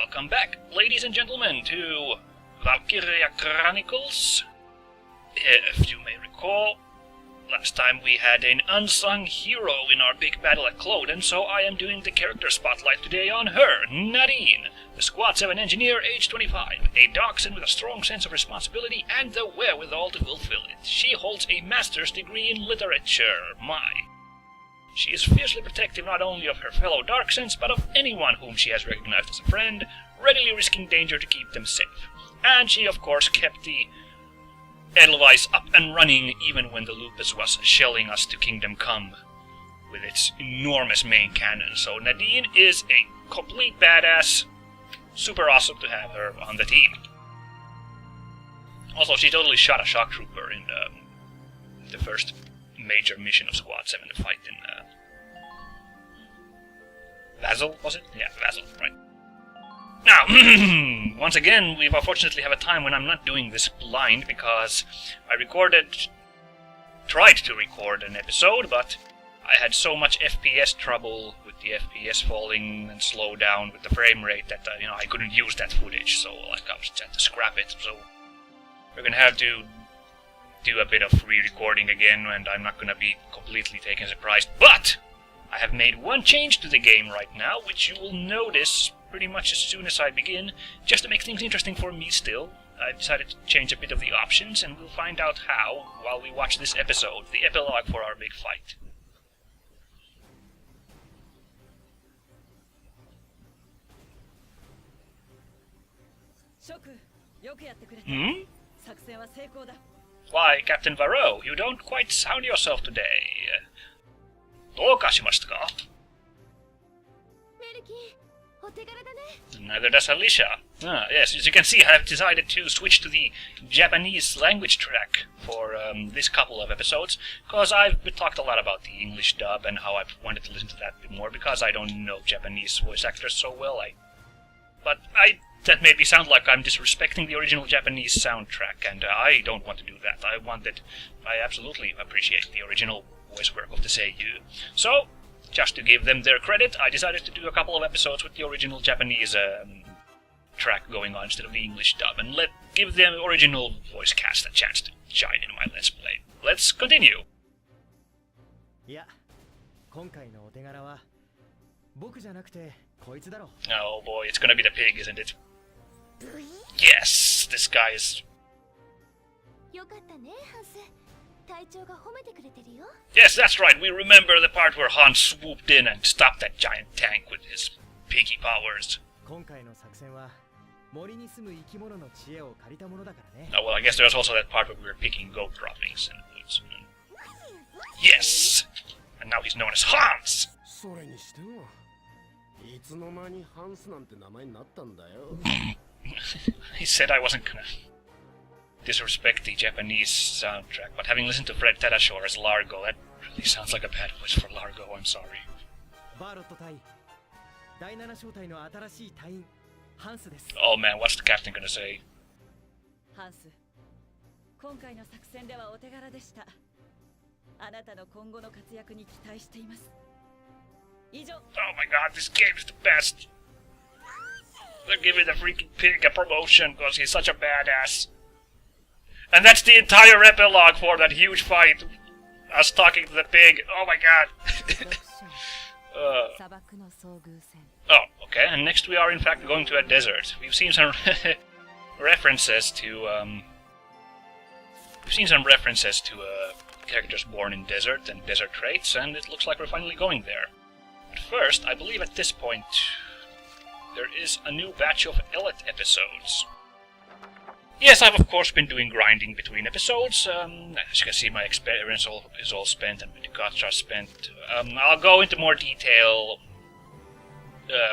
welcome back, ladies and gentlemen, to Valkyria Chronicles. If you may recall, last time we had an unsung hero in our big battle at Kloden, so I am doing the character spotlight today on her, Nadine, the Squad 7 engineer, age 25, a dachshund with a strong sense of responsibility and the wherewithal to fulfill it. She holds a master's degree in literature. She is fiercely protective not only of her fellow Darksens, but of anyone whom she has recognized as a friend, readily risking danger to keep them safe. And she, of course, kept the Edelweiss up and running even when the Lupus was shelling us to Kingdom Come with its enormous main cannon. So Nadine is a complete badass. Super awesome to have her on the team. Also, she totally shot a shock trooper in the first major mission of Squad 7, the fight in Vassal, was it? Yeah, Vassal, right. Now, once again, we unfortunately have a time when I'm not doing this blind, because I tried to record an episode, but I had so much FPS trouble with the FPS falling and slow down with the frame rate that, I couldn't use that footage, so I just had to scrap it. So we're gonna have to do a bit of re-recording again, and I'm not gonna be completely taken surprised, but I have made one change to the game right now, which you will notice pretty much as soon as I begin, just to make things interesting for me still. I decided to change a bit of the options, and we'll find out how while we watch this episode, the epilogue for our big fight. Hmm? Why, Captain Varro, you don't quite sound yourself today. Doukashimashita ka? Neither does Alicia. Yes, as you can see, I have decided to switch to the Japanese language track for this couple of episodes, because I've talked a lot about the English dub and how I've wanted to listen to that a bit more, because I don't know Japanese voice actors so well. That made me sound like I'm disrespecting the original Japanese soundtrack, and I don't want to do that. I absolutely appreciate the original voice work of the seiyuu. So, just to give them their credit, I decided to do a couple of episodes with the original Japanese track going on instead of the English dub, and give the original voice cast a chance to shine in my Let's Play. Let's continue! Oh boy, it's gonna be the pig, isn't it? Yes, this guy is... Yes, that's right, we remember the part where Han swooped in and stopped that giant tank with his piggy powers. Oh, well, I guess there's also that part where we were picking goat droppings in the woods. Yes! And now he's known as Hans! He said I wasn't gonna disrespect the Japanese soundtrack, but having listened to Fred Tedashore as Largo, that really sounds like a bad voice for Largo, I'm sorry. Oh man, what's the captain gonna say? Oh my god, this game is the best! They're giving the freaking pig a promotion because he's such a badass. And that's the entire epilogue for that huge fight. Us talking to the pig. Oh my god. Oh, okay. And next we are in fact going to a desert. We've seen some references to characters born in desert and desert traits, and it looks like we're finally going there. But first, I believe at this point there is a new batch of Ellet episodes. Yes, I've of course been doing grinding between episodes. As you can see, my experience is all spent and my ducats are spent. I'll go into more detail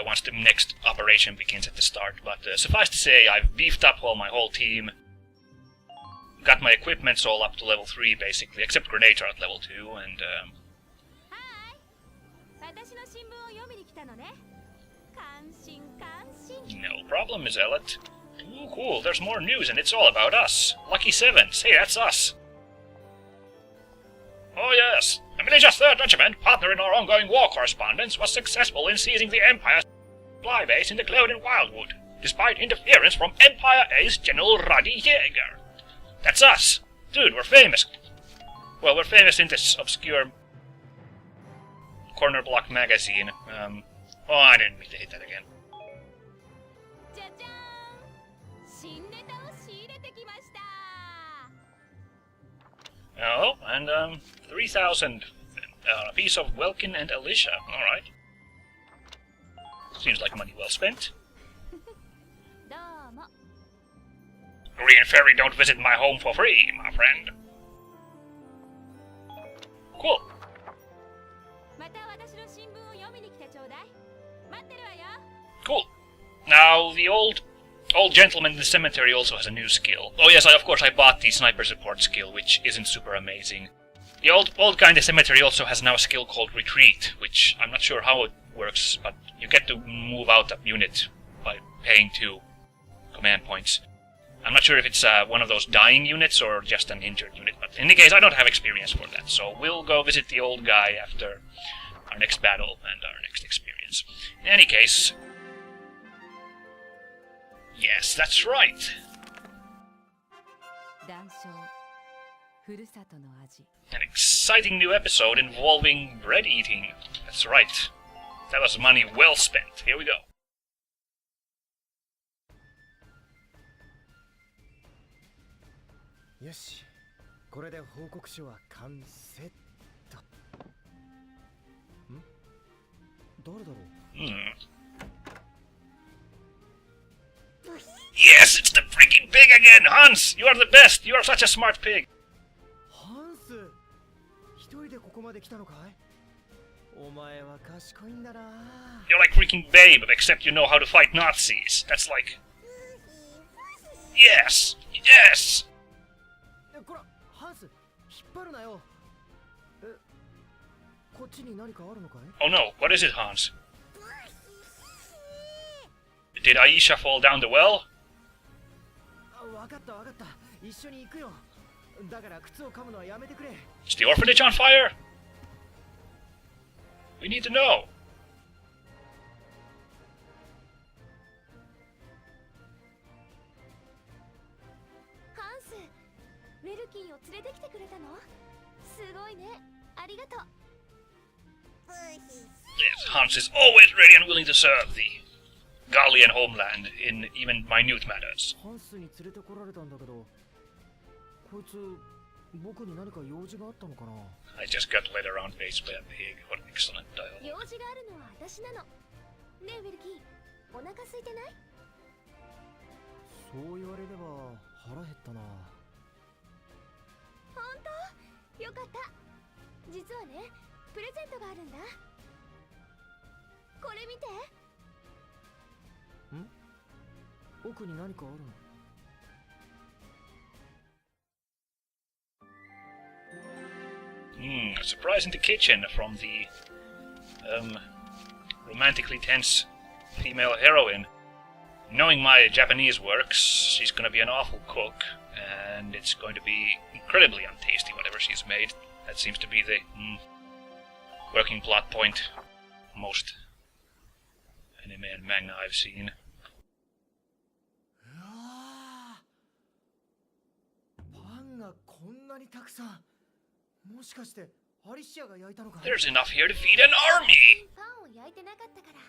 once the next operation begins at the start, but suffice to say, I've beefed up my whole team. Got my equipments all up to level 3 basically, except grenades are at level 2, and no problem, Ms. Ellet. Ooh, cool, there's more news and it's all about us. Lucky Sevens, hey, that's us. Oh yes, Amelia's 3rd Regiment, partner in our ongoing war correspondence, was successful in seizing the Empire's supply base in the Kloden Wildwood, despite interference from Empire Ace General Ruddy Jaeger. That's us! Dude, we're famous. Well, we're famous in this obscure corner block magazine. Oh, I didn't mean to hit that again. Oh, and 3,000. A piece of Welkin and Alicia. Alright. Seems like money well spent. Green Fairy don't visit my home for free, my friend. Cool. Cool. Now, the old gentleman in the cemetery also has a new skill. Oh yes, of course I bought the sniper support skill, which isn't super amazing. The old guy in the cemetery also has now a skill called Retreat, which I'm not sure how it works, but you get to move out a unit by paying 2 command points. I'm not sure if it's one of those dying units or just an injured unit, but in any case I don't have experience for that, so we'll go visit the old guy after our next battle and our next experience. In any case... Yes, that's right! An exciting new episode involving bread eating. That's right. That was money well spent. Here we go. Yoshi, これで報告書は完成と。ん？誰だろう？ Yes, it's the freaking pig again! Hans, you are the best! You are such a smart pig! ハンス、一人でここまで来たのかい？お前は賢いんだな。You're like freaking Babe, except you know how to fight Nazis. That's like... Yes! Yes! こら、ハンス、引っ張るなよ。こっちに何かあるのかい？ Oh no, what is it, Hans? Did Aisha fall down the well? わかったわかった。一緒に行くよ。だから靴を噛むのはやめてくれ。 Is the orphanage on fire? We need to know. ハンス、ウェルキンを連れてきてくれたの？すごいね。ありがとう。 Yes, Hans is always ready and willing to serve the Gallian homeland in even minute matters. ハンスに連れてこられたんだけど、こいつ僕に何か用事があったのかな？ I just got led around base by a pig. What an excellent dialogue. 用事があるのは私なの。ねえウェルキン、お腹空いてない？そう言われれば腹減ったな。本当？よかった。実はね、プレゼントがあるんだ。これ見て。ん？奥に何かあるのA surprise in the kitchen from the romantically tense female heroine. Knowing my Japanese works, she's gonna be an awful cook, and it's going to be incredibly untasty whatever she's made. That seems to be the working plot point most anime and manga I've seen. うわー、パンがこんなにたくさん。もしかしてアリシアが焼いたのか？ There's enough here to feed an army! パンを焼いてなかったから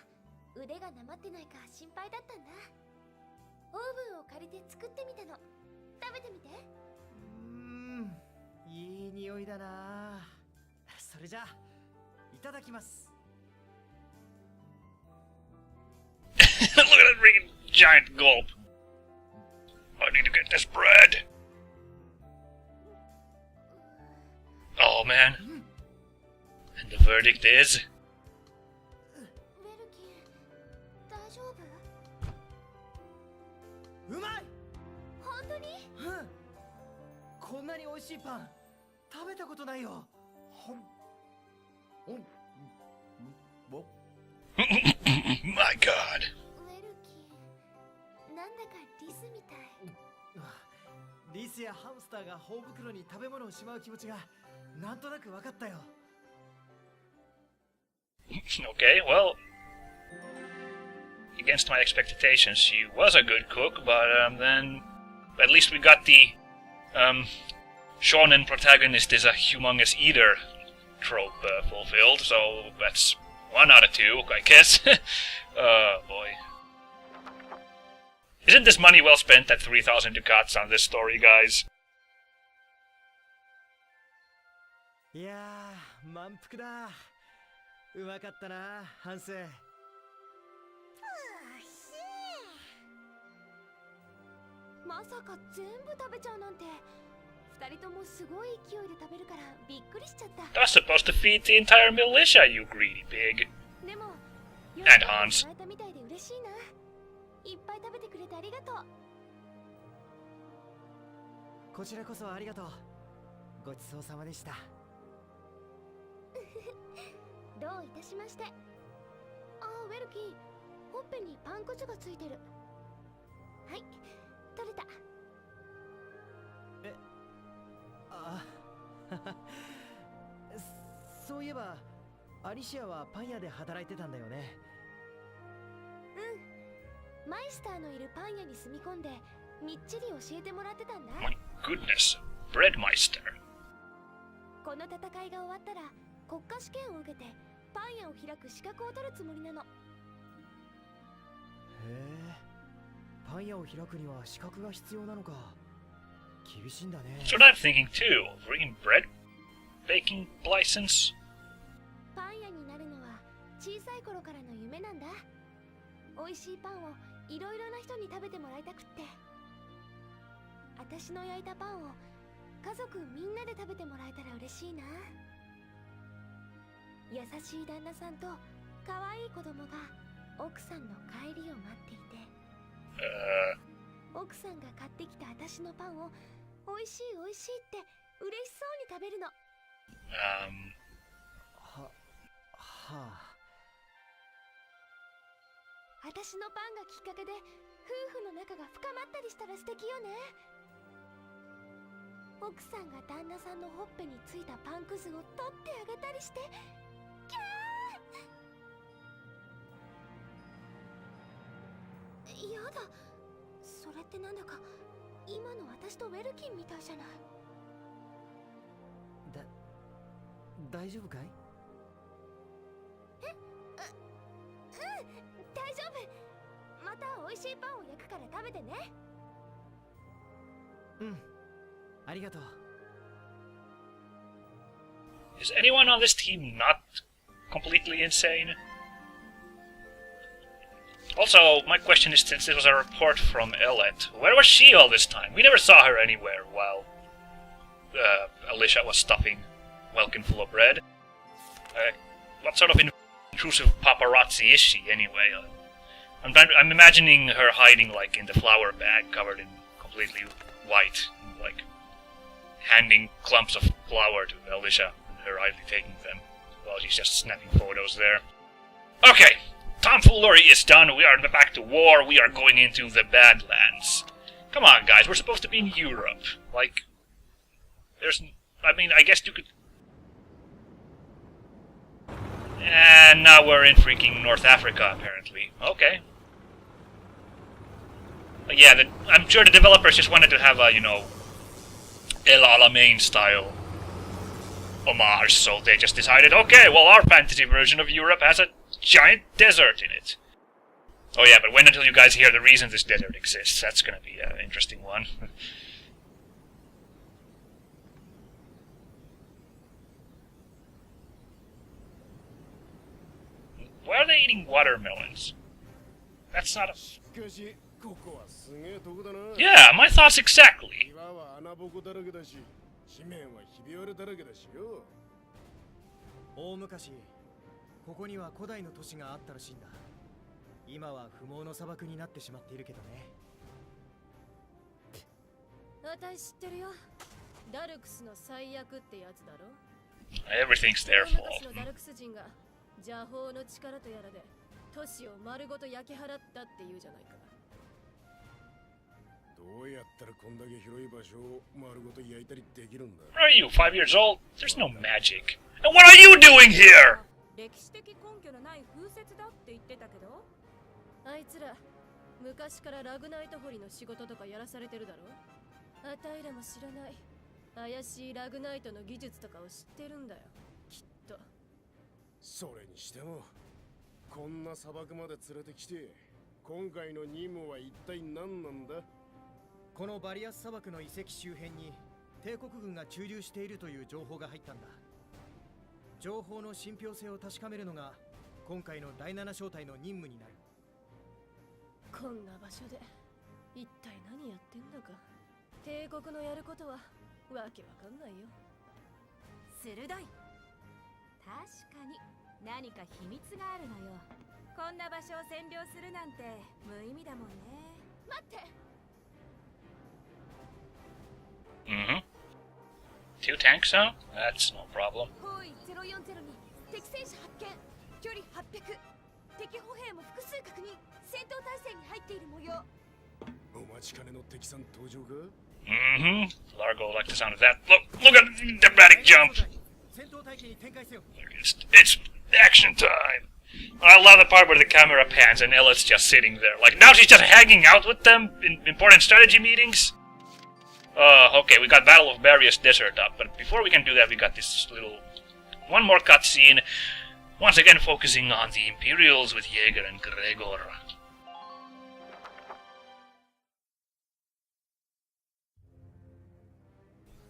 腕がなまってないか心配だったんだ。オーブンを借りて作ってみたの。食べてみて。いい匂いだな。それじゃいただきます。 Look at that freaking giant gulp. I need to get this bread. Oh man. And the verdict is... ウェルキン、大丈夫？うまい！本当に？うん。こんなに美味しいパン食べたことないよ。My god. ウェルキン、なんだかリスみたい。リスやハムスターが頬袋に食べ物をしまう気持ちがなんとなく分かったよ。Okay, well... against my expectations. She was a good cook, but then at least we got the shonen protagonist is a humongous eater trope fulfilled, so that's 1 out of 2, I guess. Boy. Isn't this money well spent at 3,000 ducats on this story, guys? いやー、満腹だ。うまかったな、ハンス。まさか全部食べちゃうなんて。2人ともすごい勢いで食べるからびっくりしちゃった。That's supposed to feed the entire militia, you greedy pig. でも、 And Hans. もらえたみたいで嬉しいな。いっぱい食べてくれてありがとう。こちらこそありがとう。ごちそうさまでした。どういたしまして。ああ、ウェルキー、ほっぺにパンくずがついてる。はい、取れた。あそういえばアリシアはパン屋で働いてたんだよね。うん、マイスターのいるパン屋に住み込んでみっちり教えてもらってたんだ。 My goodness, Breadmeister. この戦いが終わったら国家試験を受けてパン屋を開く資格を取るつもりなの。へえ、パン屋を開くには資格が必要なのか。厳しいんだね。 So I'm thinking too, green bread baking license. パン屋になるのは小さい頃からの夢なんだ。美味しいパンをいろいろな人に食べてもらいたくって。私の焼いたパンを家族みんなで食べてもらえたら嬉しいな。優しい旦那さんと可愛い子供が奥さんの帰りを待っていて、奥さんが買ってきた私のパンを美味しい美味しいって嬉しそうに食べるの。はあ。私のパンがきっかけで夫婦の仲が深まったりしたら素敵よね。奥さんが旦那さんのほっぺについたパンくずを取ってあげたりして、キャー。やだ、それってなんだか今の私とウェルキンみたいじゃない。大丈夫かい？大丈夫。また美味しいパンを焼くから食べてね。うん、ありがとう。 Is anyone on this team not completely insane? Also, my question is, since this was a report from Ellet, where was she all this time? We never saw her anywhere while Alicia was stuffing Welkin full of bread. What sort of intrusive paparazzi is she, anyway? I'm imagining her hiding, like, in the flour bag, covered in completely white, like, handing clumps of flour to Alicia, and her idly taking them, while she's just snapping photos there. Okay, tomfoolery is done, we are back to war, we are going into the Badlands. Come on, guys, we're supposed to be in Europe. Like, I mean, I guess you could... And now we're in freaking North Africa, apparently. Okay. But yeah, I'm sure the developers just wanted to have a, you know, El Alamein style homage, so they just decided, okay, well, our fantasy version of Europe has a giant desert in it. Oh yeah, but wait until you guys hear the reason this desert exists. That's gonna be an interesting one. Why are they eating watermelons? That's not a... Yeah, my thoughts exactly. 大昔、ここには古代の都市があったらしいんだ。今は不毛の砂漠になってしまっているけどね。私知ってるよ。ダルクスの最悪ってやつだろ。Everything's their fault. 昔のダルクス人が邪法の力とやらで都市を丸ごと焼き払ったっていうじゃないか。どうやったらこんだけ広い場所を丸ごと焼いたりできるんだ。Are you 5 years old? There's no magic. And what are you doing here? 歴史的根拠のない風説だって言ってたけど。あいつら昔からラグナイト掘りの仕事とかやらされてるだろ。あたいらも知らない怪しいラグナイトの技術とかを知ってるんだよ、きっと。それにしてもこんな砂漠まで連れてきて今回の任務は一体何なんだ。このバリアス砂漠の遺跡周辺に帝国軍が駐留しているという情報が入ったんだ。情報の信憑性を確かめるのが今回の第7小隊の任務になる。こんな場所で一体何やってんだか。帝国のやることはわけわかんないよ。鋭い。確かに何か秘密があるのよ。こんな場所を占領するなんて無意味だもんね。待って。Mm-hmm. 2 tanks now? That's no problem. 方位040に敵戦車発見。距離800。敵歩兵も複数確認。戦闘態勢に入っている模様。お待ちかねの敵さん登場か。 Mm-hmm. Largo liked the sound of that. Look at the dramatic jump. 戦闘隊機に展開せよ。 It's action time. I love the part where the camera pans and Ella's just sitting there. Like, now she's just hanging out with them in important strategy meetings. Okay, we got Battle of Various Desert up, but before we can do that, we got this little... one more cutscene. Once again focusing on the Imperials with Jaeger and Gregor.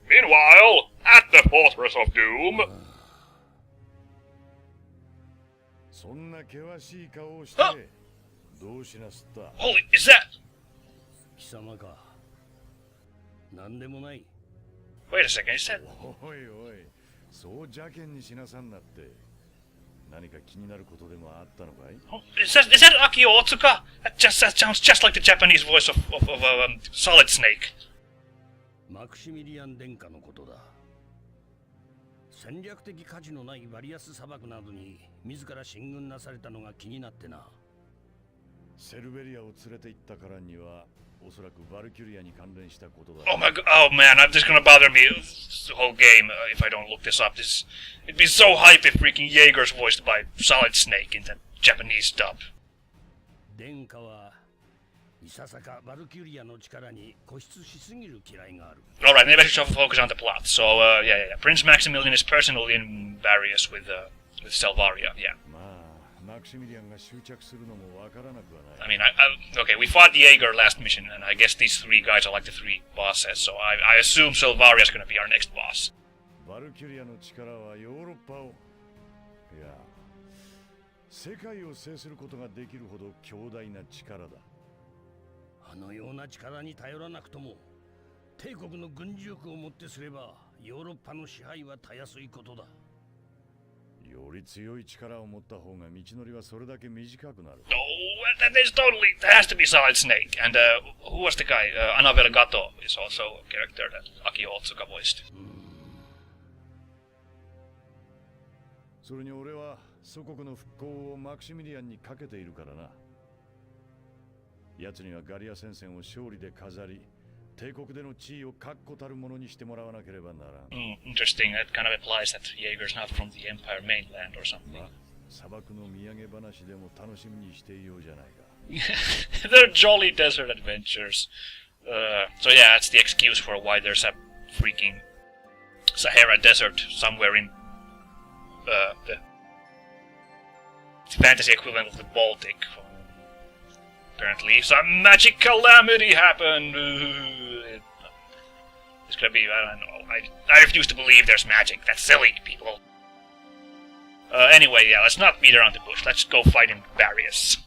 Meanwhile, at the Fortress of Doom... そんな険しい顔をしてどうしなすった。 Holy, is that... 貴様か。なんでもない。 Wait a second, is that... おいおい、そう邪険にしなさんなって。何か気になることでもあったのかい？ Oh, is that Akio Otsuka? That sounds just like the Japanese voice of Solid Snake. マクシミリアン殿下のことだ。戦略的価値のないバリアス砂漠などに自ら進軍なされたのが気になってな。セルベリアを連れて行ったからにはおそらくバルキュリアに関連したことだ。 Oh my god, oh man, I'm just gonna bother me the whole game if I don't look this up. It'd be so hype if freaking Jaeger's voiced by Solid Snake in the Japanese dub. 殿下はいささかバルキュリアの力に固執しすぎる嫌いがある。 Alright, maybe I should focus on the plot. So, yeah. Prince Maximilian is personally in various with Selvaria, yeah. まあ、マクシミリアンが執着するのもわからなくはない。 I mean, okay, we fought Jaeger last mission, and I guess these 3 guys are like the 3 bosses, so I assume Selvaria is gonna be our next boss. バルキュリアの力はヨーロッパを、いや、世界を制することができるほど強大な力だ。あのような力に頼らなくとも、帝国の軍事力をもってすれば、ヨーロッパの支配はたやすいことだ。より強い力を持った方が道のりはそれだけ短くなる。No, that has to be Solid Snake. And who was the guy? Annabelle Gato is also a character that Akio Otsuka voiced. それに俺は祖国の復興をマクシミリアンにかけているからな。奴にはガリア戦線を勝利で飾り、帝国での地位を確固たるものにしてもらわなければならん。Interesting. That kind of implies that Jaeger's not from the Empire mainland or something. まあ、砂漠の土産話でも楽しみにしていようじゃないか。They're jolly desert adventures. So yeah, that's the excuse for why there's a freaking Sahara Desert somewhere in the fantasy equivalent of the Baltic. Apparently, some magic calamity happened. This could be, I don't know. I refuse to believe there's magic. That's silly, people. Anyway, yeah, let's not beat around the bush. Let's go fight in Various.